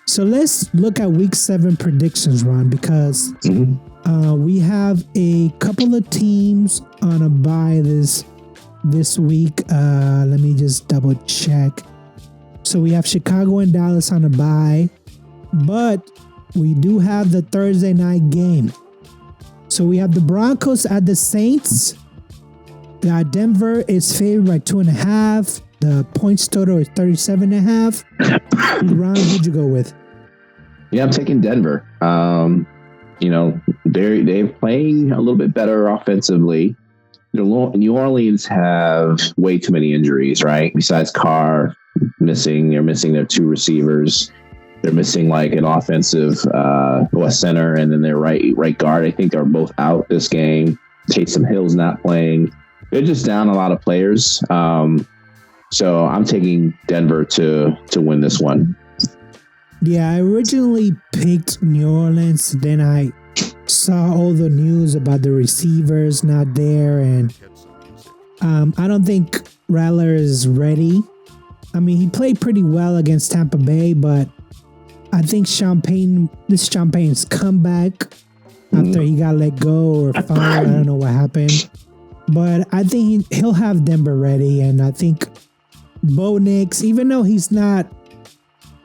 So let's look at week 7 predictions, Ron, because we have a couple of teams on a bye this week. Let me just double check. So we have Chicago and Dallas on a bye, but we do have the Thursday night game. So we have the Broncos at the Saints. Denver is favored by 2.5. The points total is 37.5. Ron, who'd you go with? Yeah, I'm taking Denver. They're playing a little bit better offensively. New Orleans have way too many injuries, right? Besides Carr they're missing their 2 receivers. They're missing like an offensive West center and then their right guard. I think they're both out this game. Taysom Hill's not playing. They're just down a lot of players. So I'm taking Denver to win this one. Yeah, I originally picked New Orleans. Then I saw all the news about the receivers not there. And I don't think Rattler is ready. I mean, he played pretty well against Tampa Bay, but I think Champagne's comeback after he got let go or fired. I don't know what happened. But I think he'll have Denver ready. And I think Bo Nix, even though he's not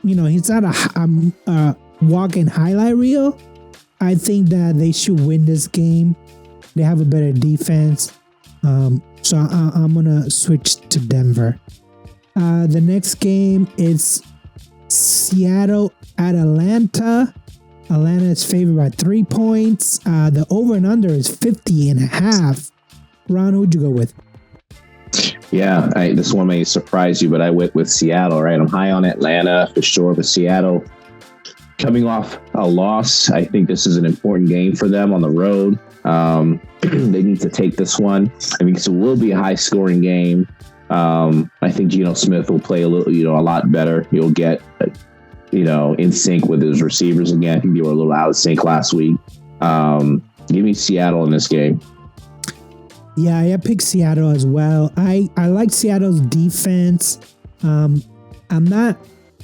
a walking highlight reel, I think that they should win this game. They have a better defense. So I'm going to switch to Denver. The next game is Seattle at Atlanta. Atlanta is favored by 3 points. The over and under is 50.5. Ron, who'd you go with? Yeah, this one may surprise you, but I went with Seattle, right? I'm high on Atlanta for sure, but Seattle coming off a loss. I think this is an important game for them on the road. They need to take this one. I mean, it will be a high-scoring game. I think Geno Smith will play a lot better. He'll get, in sync with his receivers again. I think they were a little out of sync last week. Give me Seattle in this game. Yeah, I picked Seattle as well. I like Seattle's defense. I'm not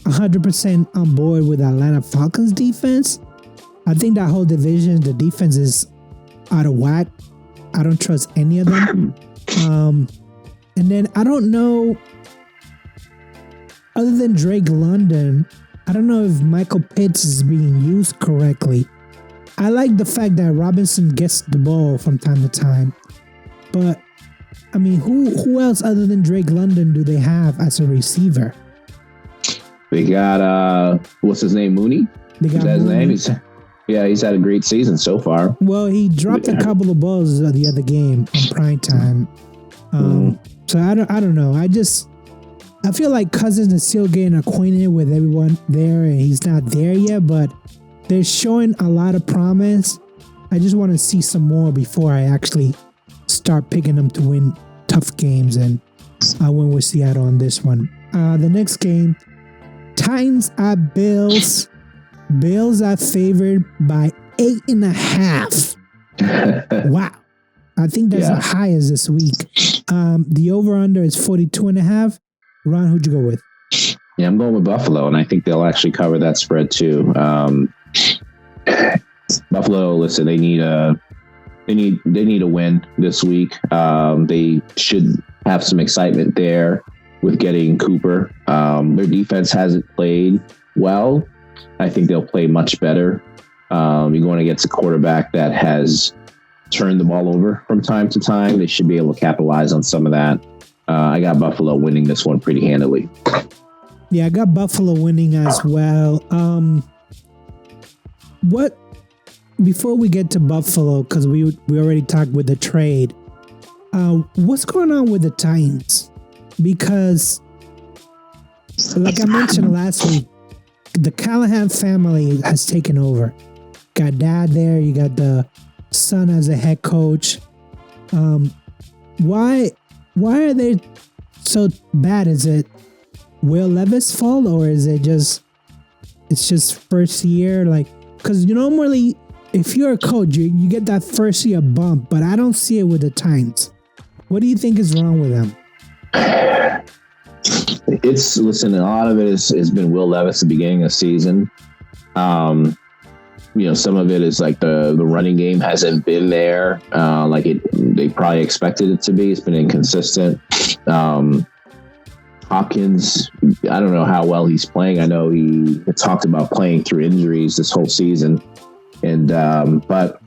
100% on board with Atlanta Falcons defense. I think that whole division, the defense is out of whack. I don't trust any of them. And then I don't know, other than Drake London, I don't know if Michael Pitts is being used correctly. I like the fact that Robinson gets the ball from time to time. But, I mean, who else other than Drake London do they have as a receiver? They got, what's his name, Mooney? They got Mooney. his name? He's had a great season so far. Well, he dropped a couple of balls the other game on prime time. So I don't know. I feel like Cousins is still getting acquainted with everyone there, and he's not there yet, but they're showing a lot of promise. I just want to see some more before I actually start picking them to win tough games, and I went with Seattle on this one. The next game, Titans at Bills. Bills are favored by 8.5. Wow. I think that's the highest this week. The over-under is 42.5. Ron, who'd you go with? Yeah, I'm going with Buffalo, and I think they'll actually cover that spread too. Buffalo, listen, they need a win this week. They should have some excitement there with getting Cooper. Their defense hasn't played well. I think they'll play much better. You're going against a quarterback that has turned the ball over from time to time. They should be able to capitalize on some of that. I got Buffalo winning this one pretty handily. Yeah, I got Buffalo winning as well. Before we get to Buffalo, because we already talked with the trade, what's going on with the Titans? Because, like I mentioned last week, the Callahan family has taken over. Got dad there, you got the son as a head coach. Why are they so bad? Is it Will Levis' fault, or is it just first year? Like, because normally if you're a coach, you get that first year bump, but I don't see it with the Titans. What do you think is wrong with them? Listen, a lot of it has been Will Levis at the beginning of the season. Some of it is like the running game hasn't been there they probably expected it to be. It's been inconsistent. Hopkins, I don't know how well he's playing. I know he talked about playing through injuries this whole season, but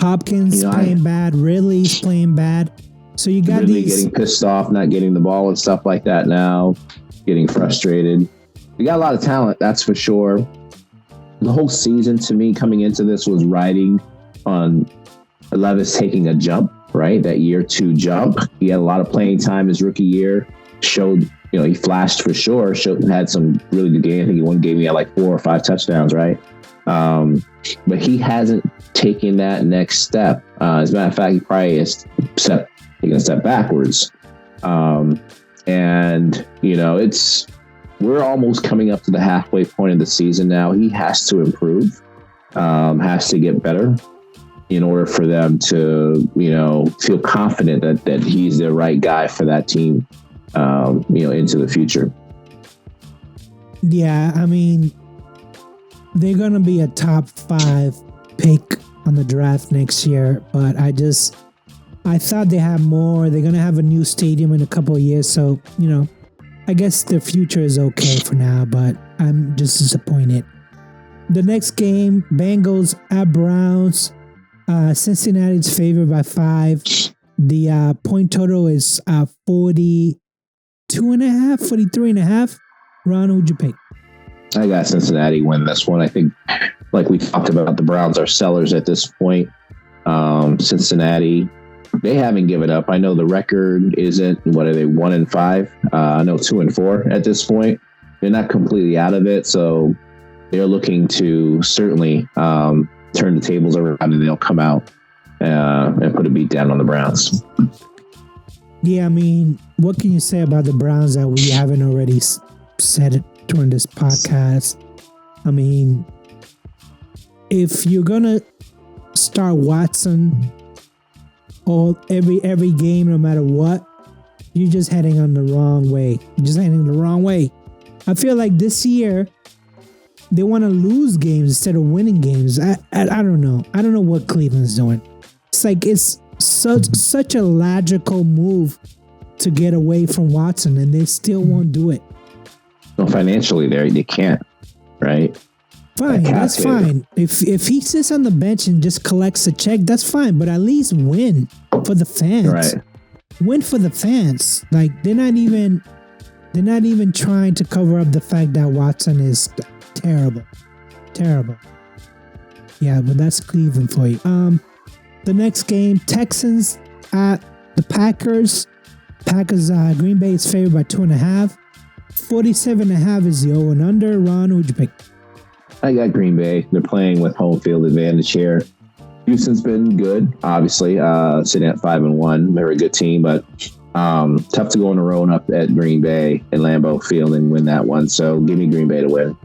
Hopkins playing bad. Ridley's playing bad. So you got Ridley getting pissed off, not getting the ball and stuff like that now, getting frustrated. You got a lot of talent, that's for sure. The whole season, to me, coming into this was riding on Levis taking a jump, right? That year 2 jump. He had a lot of playing time his rookie year. Showed, he flashed for sure. Had some really good game. I think he one game he had like 4 or 5 touchdowns, right? But he hasn't taken that next step. As a matter of fact, he probably is taking a step backwards. We're almost coming up to the halfway point of the season now. He has to improve, has to get better in order for them to, feel confident that he's the right guy for that team, into the future. Yeah, I mean, they're going to be a top 5 pick on the draft next year, but I thought they had more. They're going to have a new stadium in a couple of years, so, I guess the future is okay for now, but I'm just disappointed. The next game, Bengals at Browns. Cincinnati's favored by 5. The point total is 43.5. Ron, who'd you pick? I got Cincinnati win this one. I think, like we talked about, the Browns are sellers at this point. Cincinnati, they haven't given up. I know the record isn't, what are they, 1-5? I know 2-4 at this point. They're not completely out of it, so they're looking to certainly turn the tables around, and they'll come out and put a beat down on the Browns. Yeah, I mean, what can you say about the Browns that we haven't already said it during this podcast? I mean, if you're gonna start Watson every game, no matter what, you're just heading on the wrong way. I feel like this year they want to lose games instead of winning games. I don't know. I don't know what Cleveland's doing. It's like it's such a logical move to get away from Watson, and they still won't do it. Well, financially, they can't, right? Fine, that's fine. If he sits on the bench and just collects a check, that's fine. But at least win for the fans. Right. Win for the fans. Like they're not even trying to cover up the fact that Watson is terrible. Yeah, but that's Cleveland for you. The next game, Texans at the Packers. Green Bay is favored by 2.5. 47.5 is the over and under. Ron, who'd you pick? I got Green Bay. They're playing with home field advantage here. Houston's been good, obviously, sitting at 5-1. Very good team, but tough to go on the road up at Green Bay and Lambeau Field and win that one. So give me Green Bay to win.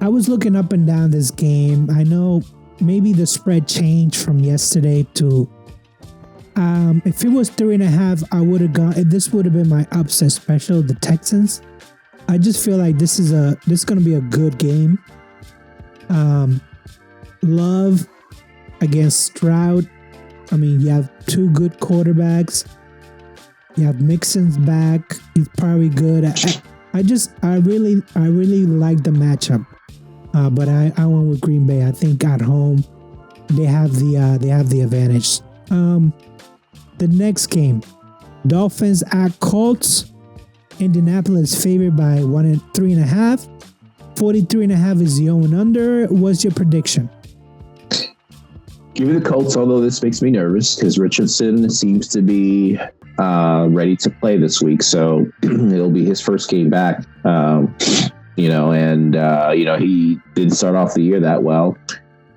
I was looking up and down this game. I know maybe the spread changed from yesterday to if it was 3.5, I would have gone. This would have been my upset special, the Texans. I just feel like this is going to be a good game. Love against Stroud. I mean, you have 2 good quarterbacks. You have Mixon's back. He's probably good. I really like the matchup. But I went with Green Bay. I think at home they have the advantage. The next game, Dolphins at Colts. Indianapolis favored by 3.5. 43.5 is the over and under. What's your prediction? Give me the Colts, although this makes me nervous because Richardson seems to be ready to play this week. So it'll be his first game back, he didn't start off the year that well.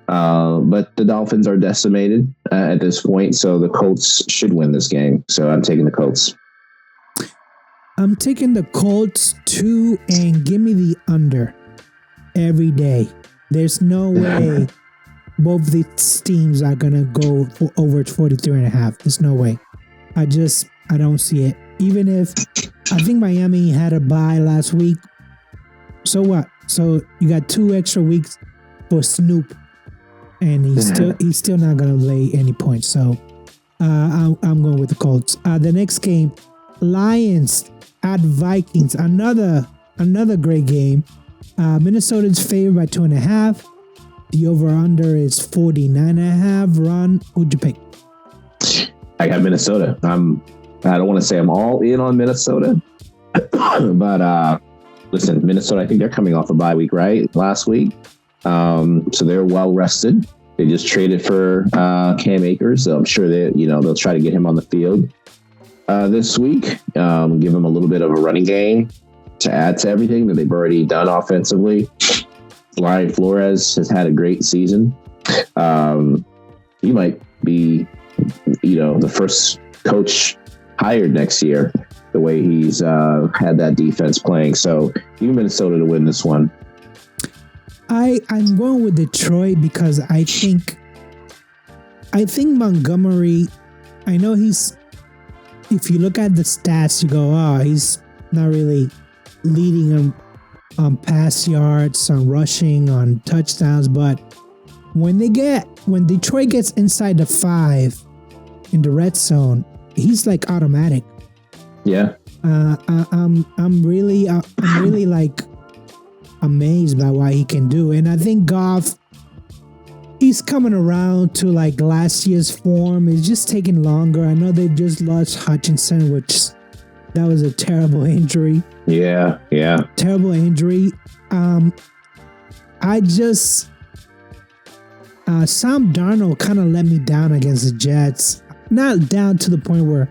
But the Dolphins are decimated at this point, so the Colts should win this game. So I'm taking the Colts. I'm taking the Colts too, and give me the under every day. There's no way both these teams are going to go for over 43.5. There's no way. I don't see it. even if I think Miami had a bye last week. So what? So you got 2 extra weeks for Snoop, and he's still not gonna lay any points. So I'm going with the Colts. The next game, Lions at Vikings. Another great game. Minnesota's favored by 2.5. The over/under is 49.5. Ron, who'd you pick? I got Minnesota. I don't want to say I'm all in on Minnesota, but listen, Minnesota. I think they're coming off a bye week, right? Last week, so they're well rested. They just traded for Cam Akers, so I'm sure they'll try to get him on the field this week. Give him a little bit of a running game to add to everything that they've already done offensively. Brian Flores has had a great season. He might be, the first coach hired next year, the way he's had that defense playing. So give Minnesota to win this one. I'm going with Detroit because I think Montgomery, I know if you look at the stats, you go, he's not really leading them on pass yards, on rushing, on touchdowns, but when Detroit gets inside the 5 in the red zone, he's like automatic. Yeah. I'm really like amazed by what he can do, and I think Goff, he's coming around to like last year's form. It's just taking longer. I know they just lost Hutchinson, which that was a terrible injury. Yeah. Terrible injury. Sam Darnold kind of let me down against the Jets. Not down to the point where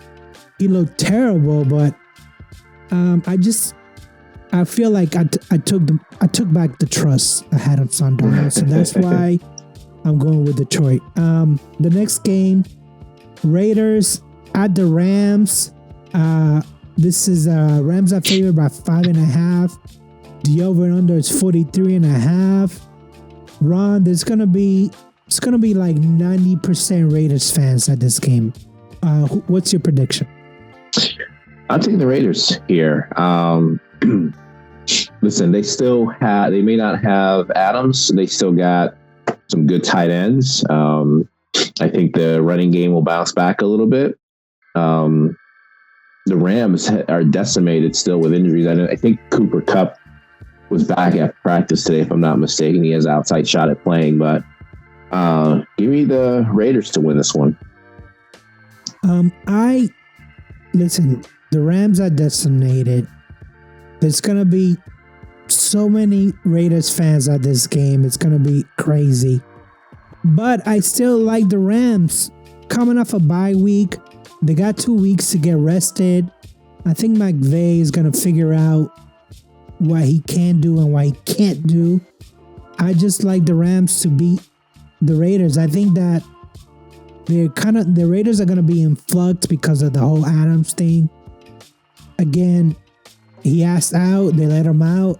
he looked terrible, but I feel like I took back the trust I had on Sam Darnold, so that's why I'm going with Detroit. The next game, Raiders at the Rams. This is Rams are favored by 5.5. The over/under is 43.5. Ron, it's gonna be like 90% Raiders fans at this game. What's your prediction? I'm taking the Raiders here. Listen, they may not have Adams. They still got some good tight ends. I think the running game will bounce back a little bit. The Rams are decimated still with injuries. I think Cooper Kupp was back at practice today, if I'm not mistaken. He has an outside shot at playing, but give me the Raiders to win this one. Listen, the Rams are decimated. There's going to be so many Raiders fans at this game. It's going to be crazy. But I still like the Rams. Coming off a bye week, they got 2 weeks to get rested. I think McVay is going to figure out what he can do and what he can't do. I just like the Rams to beat the Raiders. I think that the Raiders are going to be in flux because of the whole Adams thing. Again, he asked out, they let him out.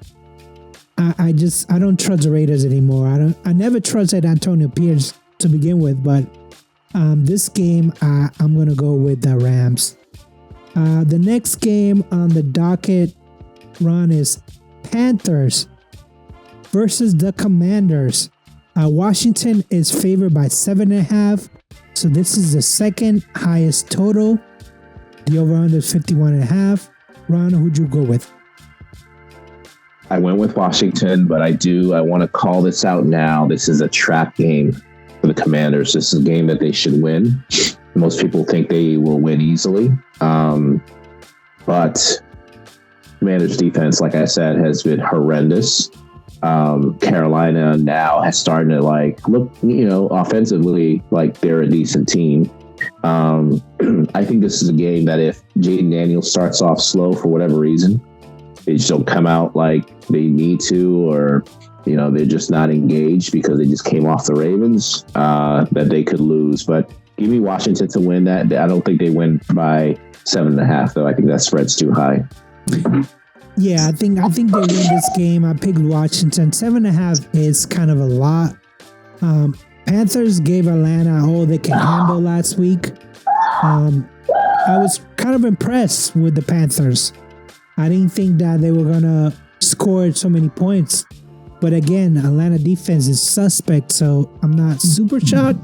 I don't trust the Raiders anymore. I never trusted Antonio Pierce to begin with, but this game I'm gonna go with the Rams. The next game on the docket, Ron, is Panthers versus the Commanders. Washington is favored by 7.5, so this is the second highest total. The over/under is 51.5. Ron, who'd you go with? I went with Washington, but I want to call this out now. This is a trap game for the Commanders. This is a game that they should win. Most people think they will win easily. But Commanders defense, like I said, has been horrendous. Carolina now has started to look, offensively like they're a decent team. I think this is a game that if Jaden Daniels starts off slow for whatever reason, they just don't come out like they need to, or they're just not engaged because they just came off the Ravens, that they could lose. But give me Washington to win that. I don't think they win by 7.5 though. I think that spread's too high. Yeah, I think they win this game. I picked Washington. 7.5 is kind of a lot. Panthers gave Atlanta all they can handle last week. I was kind of impressed with the Panthers. I didn't think that they were gonna score so many points, but again, Atlanta defense is suspect, so I'm not super shocked.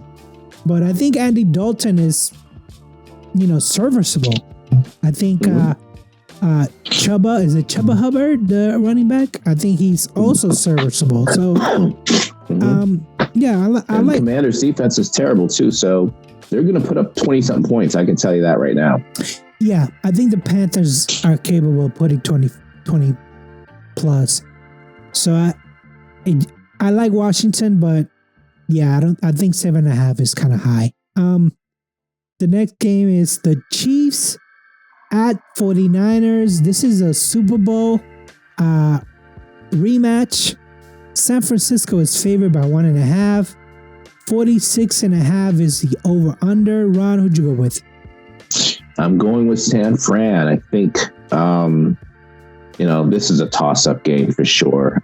But I think Andy Dalton is, serviceable. I think Chuba Hubbard, the running back? I think he's also serviceable. So, I like Commanders' defense is terrible too, so they're going to put up 20-something points. I can tell you that right now. Yeah, I think the Panthers are capable of putting 20 plus. So I like Washington, but yeah, I think 7.5 is kind of high. The next game is the Chiefs at 49ers. This is a Super Bowl rematch. San Francisco is favored by 1.5. 46.5 is the over-under. Ron, who'd you go with? I'm going with San Fran. I think, this is a toss-up game for sure.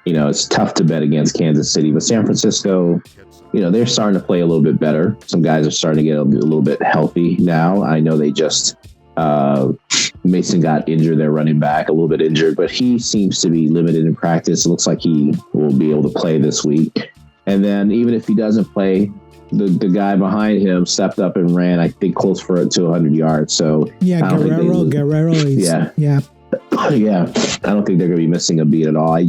It's tough to bet against Kansas City, but San Francisco, they're starting to play a little bit better. Some guys are starting to get a little bit healthy now. I know they just, Mason got injured, their running back, a little bit injured, but he seems to be limited in practice. It looks like he will be able to play this week. And then even if he doesn't play, the guy behind him stepped up and ran, I think, close to 100 yards. So yeah, Guerrero. Yeah. Yeah. I don't think they're going to be missing a beat at all. I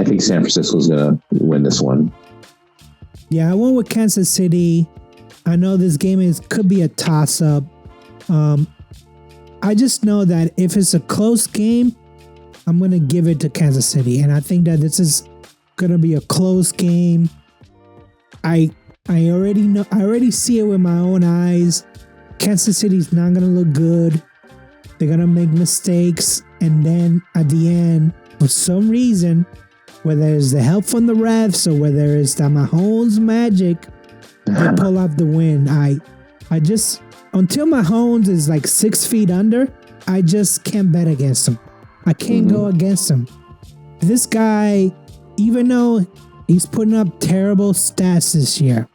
think San Francisco is going to win this one. Yeah, I went with Kansas City. I know this game could be a toss-up. I just know that if it's a close game, I'm going to give it to Kansas City. And I think that this is going to be a close game. I already see it with my own eyes. Kansas City's not going to look good. They're going to make mistakes. And then at the end, for some reason, whether it's the help from the refs or whether it's the Mahomes magic, they pull off the win. I just, until Mahomes is like 6 feet under, I just can't bet against him. I can't go against him. This guy, even though he's putting up terrible stats this year,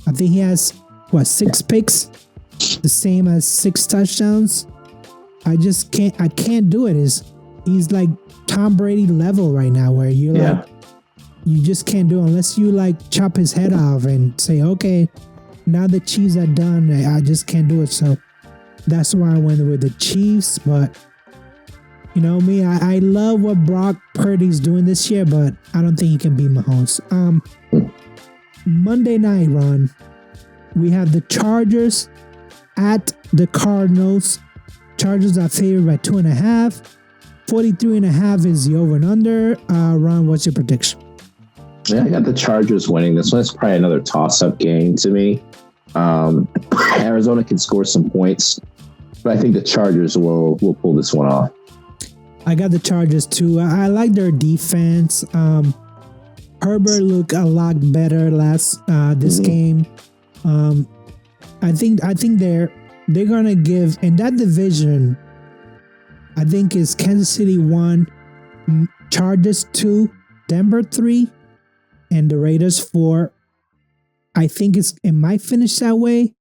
I think he has, 6 picks? The same as 6 touchdowns. I can't do it. He's like Tom Brady level right now, where you're like, you just can't do it unless you like chop his head off and say, okay, now the Chiefs are done. I just can't do it. So that's why I went with the Chiefs. But me, I love what Brock Purdy's doing this year, but I don't think he can beat Mahomes. Monday night, Ron, we have the Chargers at the Cardinals. Chargers are favored by 2.5. 43.5 is the over and under. Ron, what's your prediction? Yeah, I got the Chargers winning. This one's probably another toss-up game to me. Arizona can score some points, but I think the Chargers will pull this one off. I got the Chargers too. I like their defense. Herbert looked a lot better this game. I think they're gonna give in that division. I think it's Kansas City 1, Chargers 2, Denver 3, and the Raiders 4. I think it might finish that way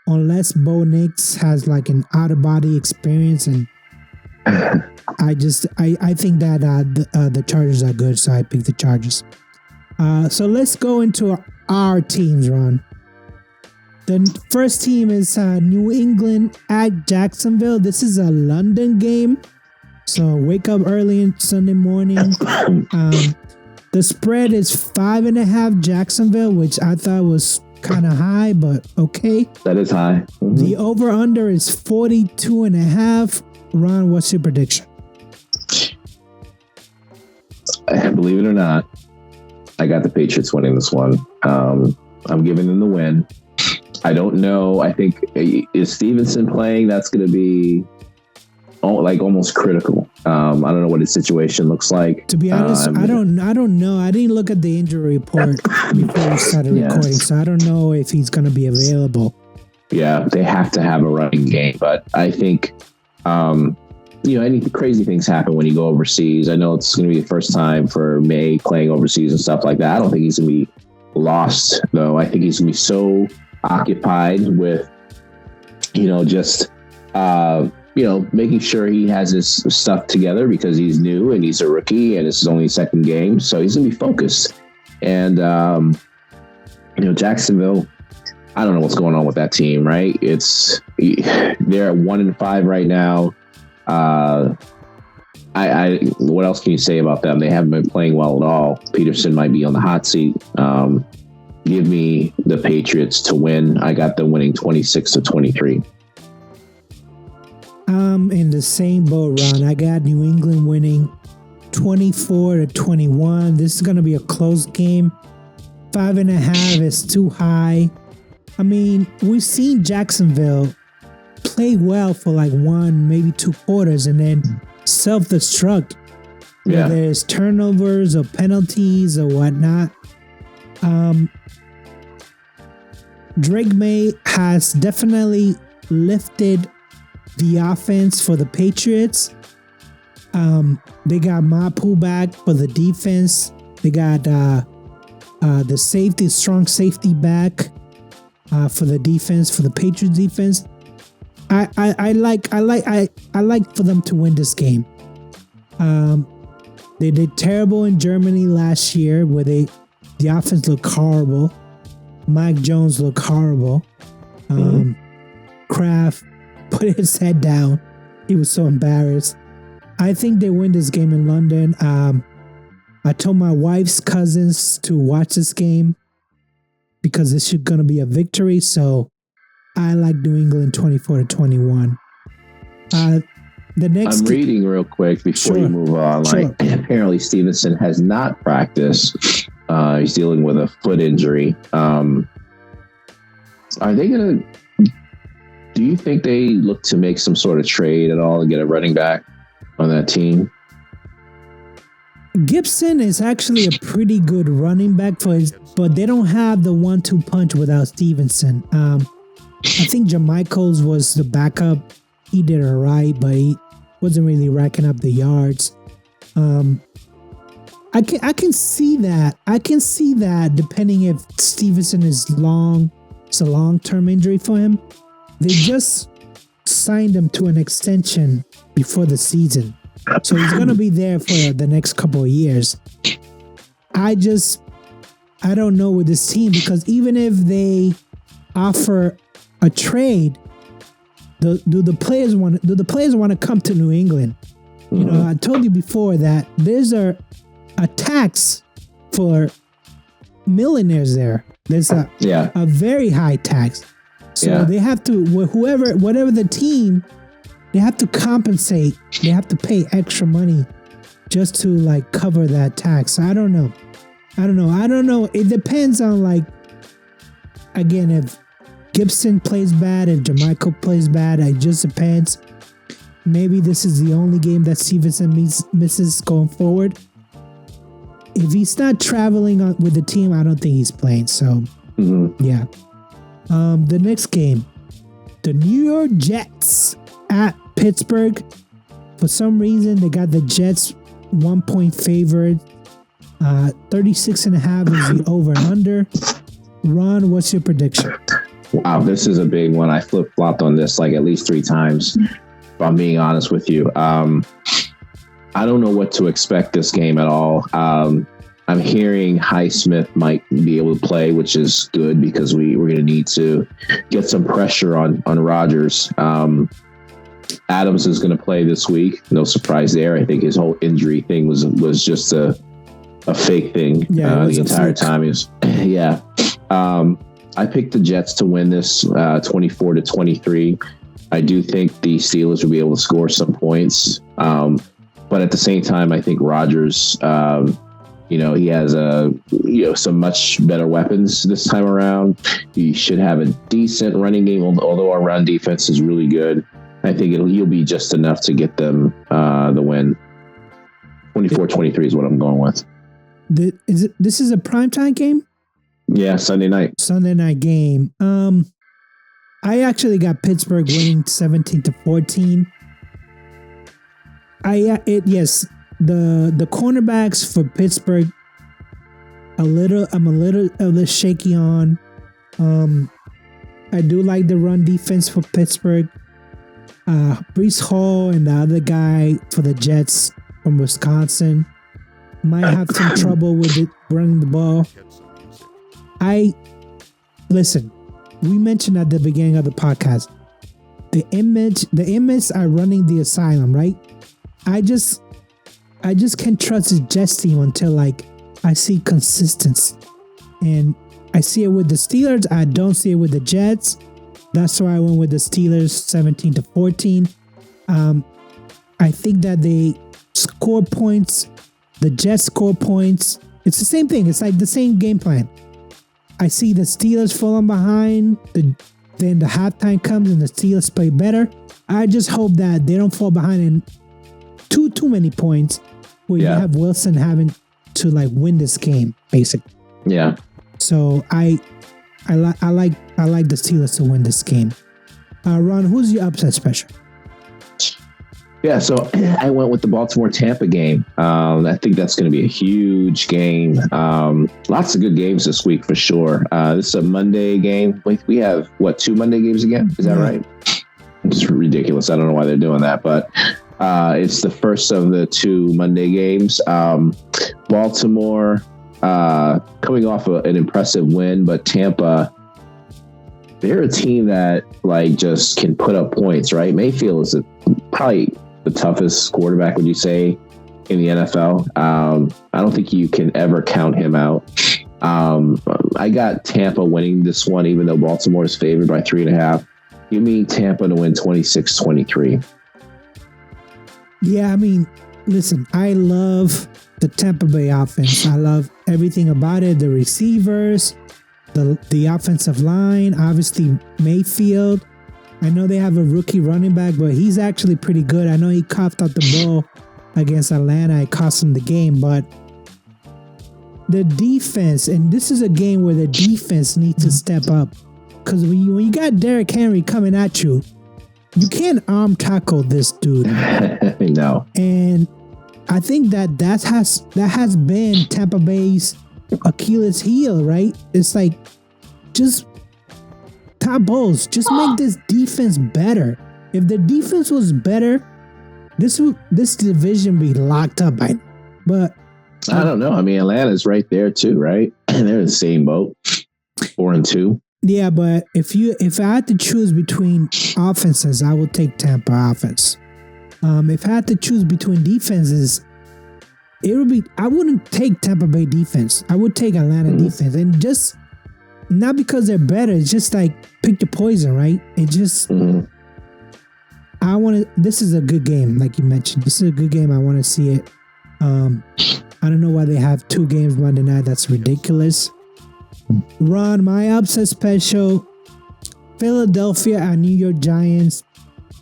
unless Bo Nix has like an out-of-body experience, and I think that the Chargers are good, so I picked the Chargers. So let's go into our teams, Ron. The first team is New England at Jacksonville. This is a London game, so wake up early on Sunday morning. The spread is 5.5 Jacksonville, which I thought was kind of high, but okay. That is high. The over-under is 42.5. Ron, what's your prediction? Believe it or not, I got the Patriots winning this one. I'm giving them the win. I don't know. I think is Stevenson playing? That's going to be almost critical. I don't know what his situation looks like. To be honest, I don't know. I didn't look at the injury report before we started recording, so I don't know if he's going to be available. Yeah, they have to have a running game, but I think any crazy things happen when you go overseas. I know it's going to be the first time for May playing overseas and stuff like that. I don't think he's going to be lost, though. I think he's going to be so occupied with just making sure he has his stuff together because he's new and he's a rookie and it's his only second game, so he's gonna be focused. And Jacksonville, I don't know what's going on with that team, right? They're at 1-5 right now. What else can you say about them? They haven't been playing well at all. Peterson might be on the hot seat. Give me the Patriots to win. I got them winning 26-23. I'm in the same boat, Ron. I got New England winning 24-21. This is going to be a close game. 5.5 is too high. I mean, we've seen Jacksonville play well for like 1, maybe 2 quarters and then self-destruct. Yeah. Whether it's turnovers or penalties or whatnot. Drake May has definitely lifted the offense for the Patriots. They got Mapu back for the defense. They got the strong safety back for the defense, for the Patriots defense. I like for them to win this game. They did terrible in Germany last year, where the offense looked horrible. Mike Jones looked horrible. Kraft put his head down. He was so embarrassed. I think they win this game in London. I told my wife's cousins to watch this game because this is going to be a victory. So I like New England 24-21. The next I'm reading real quick before you move on. Apparently Stevenson has not practiced. He's dealing with a foot injury. Are they going to? Do you think they look to make some sort of trade at all and get a running back on that team? Gibson is actually a pretty good running back but they don't have the 1-2 punch without Stevenson. I think Jermichaels was the backup. He did all right, but he wasn't really racking up the yards. I can see that. I can see that depending if Stevenson is it's a long-term injury for him. They just signed him to an extension before the season. So he's going to be there for the next couple of years. I don't know with this team, because even if they offer a trade, do the players want to come to New England? You know, I told you before that there's a tax for millionaires there. There's a very high tax. So they have to, whatever the team, they have to compensate. They have to pay extra money just to like cover that tax. I don't know. It depends on, like, again, if Gibson plays bad, if Jermichael plays bad, it just depends. Maybe this is the only game that Stevenson misses going forward. If he's not traveling with the team, I don't think he's playing. So, yeah. The next game, the New York Jets at Pittsburgh. For some reason, they got the Jets 1-point favored. 36.5 is the over and under. Ron, what's your prediction? Wow, this is a big one. I flip-flopped on this like at least 3 times, if I'm being honest with you. I don't know what to expect this game at all. I'm hearing Highsmith might be able to play, which is good because we're going to need to get some pressure on Rodgers. Adams is going to play this week. No surprise there. I think his whole injury thing was just a fake thing the entire time. I picked the Jets to win this 24-23. I do think the Steelers will be able to score some points. But at the same time, I think Rodgers, he has some much better weapons this time around. He should have a decent running game, although our run defense is really good. I think he'll be just enough to get them the win. 24-23 is what I'm going with. This is a primetime game? Yeah, Sunday night. Sunday night game. I actually got Pittsburgh winning 17-14. The cornerbacks for Pittsburgh, I'm a little shaky on. I do like the run defense for Pittsburgh. Brees Hall and the other guy for the Jets from Wisconsin might have some trouble with it running the ball. Listen, we mentioned at the beginning of the podcast, the image are running the asylum, right? I just can't trust the Jets team until like I see consistency. And I see it with the Steelers. I don't see it with the Jets. That's why I went with the Steelers 17-14. I think that they score points. The Jets score points. It's the same thing. It's like the same game plan. I see the Steelers falling behind. Then the halftime comes and the Steelers play better. I just hope that they don't fall behind in too many points where you have Wilson having to like win this game, basically. Yeah. So I like the Steelers to win this game. Ron, who's your upset special? Yeah, so I went with the Baltimore-Tampa game. I think that's going to be a huge game. Lots of good games this week for sure. This is a Monday game. We have, 2 Monday games again? Is that right? It's ridiculous. I don't know why they're doing that, but it's the first of the 2 Monday games. Baltimore coming off an impressive win, but Tampa, they're a team that like just can put up points, right? Mayfield is probably the toughest quarterback, would you say, in the NFL? I don't think you can ever count him out. I got Tampa winning this one, even though Baltimore is favored by 3.5. You mean Tampa to win 26-23? Yeah, I mean, listen, I love the Tampa Bay offense. I love everything about it. The receivers, the offensive line, obviously Mayfield. I know they have a rookie running back, but he's actually pretty good. I know he coughed out the ball against Atlanta. It cost him the game, but the defense, and this is a game where the defense needs to step up. Because when you got Derrick Henry coming at you, you can't arm tackle this dude. No. And I think that has been Tampa Bay's Achilles heel, right? It's like, just top balls, just make this defense better. If the defense was better, this division be locked up by now. But I don't know. I mean, Atlanta's right there too, right? They're in the same boat, 4-2. Yeah, but if I had to choose between offenses, I would take Tampa offense. If I had to choose between defenses, I wouldn't take Tampa Bay defense. I would take Atlanta defense, and just not because they're better. It's just like pick your poison, right? It just This is a good game, like you mentioned. This is a good game. I want to see it. I don't know why they have 2 games Monday night. That's ridiculous. Ron, my upset special, Philadelphia and New York Giants.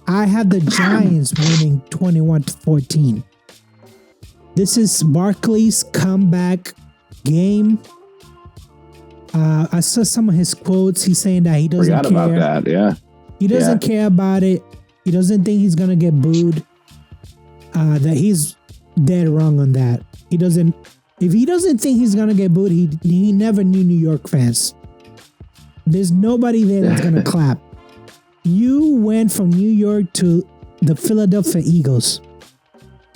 I have the Giants winning 21-14. This is Barkley's comeback game. I saw some of his quotes. He's saying that he doesn't care. Forgot about that, yeah. He doesn't care about it. He doesn't think he's going to get booed. That he's dead wrong on that. If he doesn't think he's going to get booed, he never knew New York fans. There's nobody there that's going to clap. You went from New York to the Philadelphia Eagles.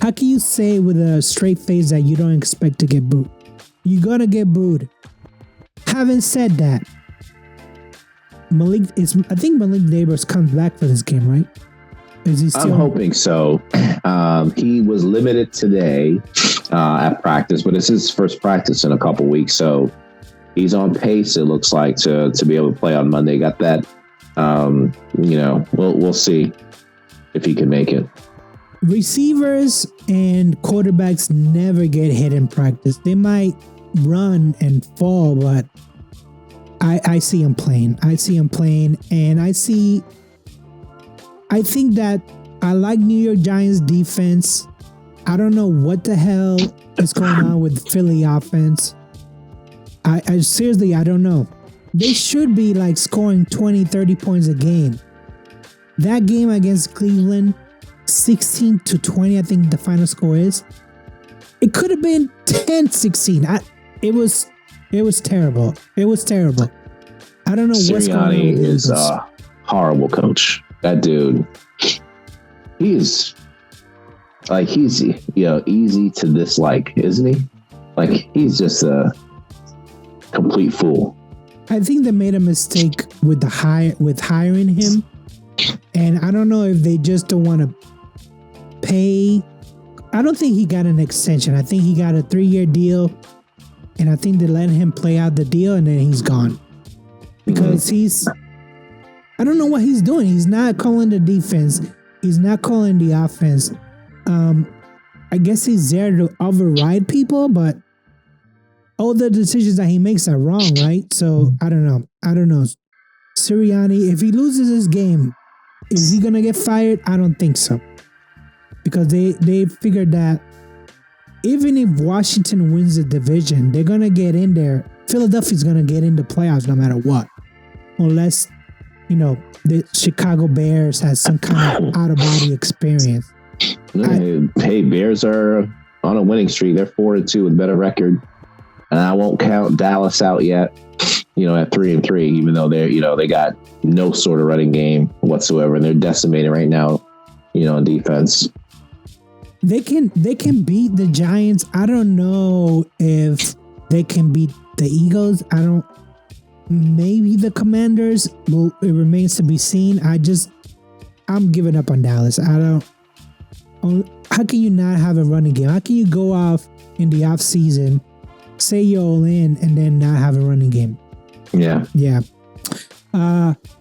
How can you say with a straight face that you don't expect to get booed? You're going to get booed. Having said that, I think Malik Neighbors comes back for this game, right? Is he still? I'm hoping so. He was limited today at practice, but it's his first practice in a couple weeks, so he's on pace. It looks like to be able to play on Monday. Got that. We'll see if he can make it. Receivers and quarterbacks never get hit in practice. They might run and fall, but I see him playing. And I think that I like New York Giants defense. I don't know what the hell is going on with Philly offense. I seriously, I don't know. They should be like scoring 20, 30 points a game. That game against Cleveland, 16-20, I think the final score is. It could have been 10-16. It was terrible. It was terrible. I don't know what's going on with Sirianni the is Eagles. a horrible coach. That dude, he's easy to dislike, isn't he? Like, he's just a complete fool. I think they made a mistake with hiring him, and I don't know if they just don't want to pay. I don't think he got an extension. I think he got a 3-year deal, and I think they let him play out the deal, and then he's gone because I don't know what he's doing. He's not calling the defense. He's not calling the offense. I guess he's there to override people, but all the decisions that he makes are wrong, right? So I don't know. Sirianni, if he loses this game, is he gonna get fired? I don't think so, because they figured that even if Washington wins the division, they're gonna get in there. Philadelphia's gonna get into playoffs no matter what, unless the Chicago Bears has some kind of out of body experience. Hey, Bears are on a winning streak. They're 4-2 with a better record, and I won't count Dallas out yet. At 3-3, even though they got no sort of running game whatsoever, and they're decimated right now. On defense, they can beat the Giants. I don't know if they can beat the Eagles. Maybe the Commanders. Well, it remains to be seen. I'm giving up on Dallas. How can you not have a running game? How can you go off in the off season, say you're all in, and then not have a running game? Yeah.